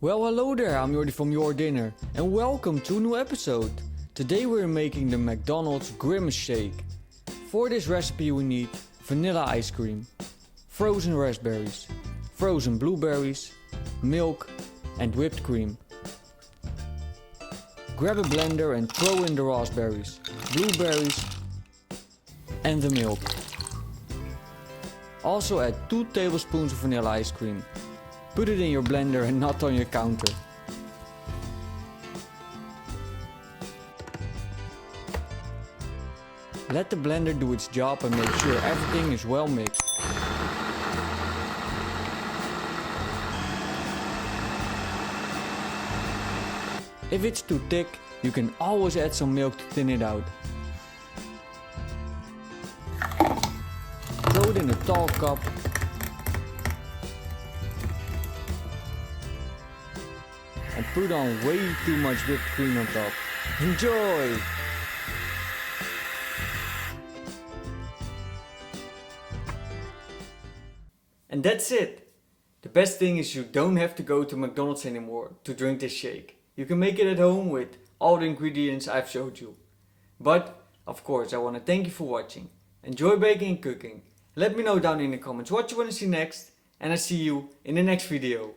Well, hello there, I'm Jordi from Jordinner and welcome to a new episode. Today we're making the Mcdonald's Grimace Shake. For this recipe we need vanilla ice cream, frozen raspberries, frozen blueberries, milk and whipped cream. Grab a blender and throw in the raspberries, blueberries and the milk. Also add 2 tablespoons of vanilla ice cream. Put it in your blender and not on your counter. Let the blender do its job and make sure everything is well mixed. If it's too thick, you can always add some milk to thin it out. Throw it in a tall cup. And put on way too much whipped cream on top. Enjoy! And that's it! The best thing is you don't have to go to McDonald's anymore to drink this shake. You can make it at home with all the ingredients I've showed you. But, of course, I want to thank you for watching. Enjoy baking and cooking. Let me know down in the comments what you want to see next. And I see you in the next video.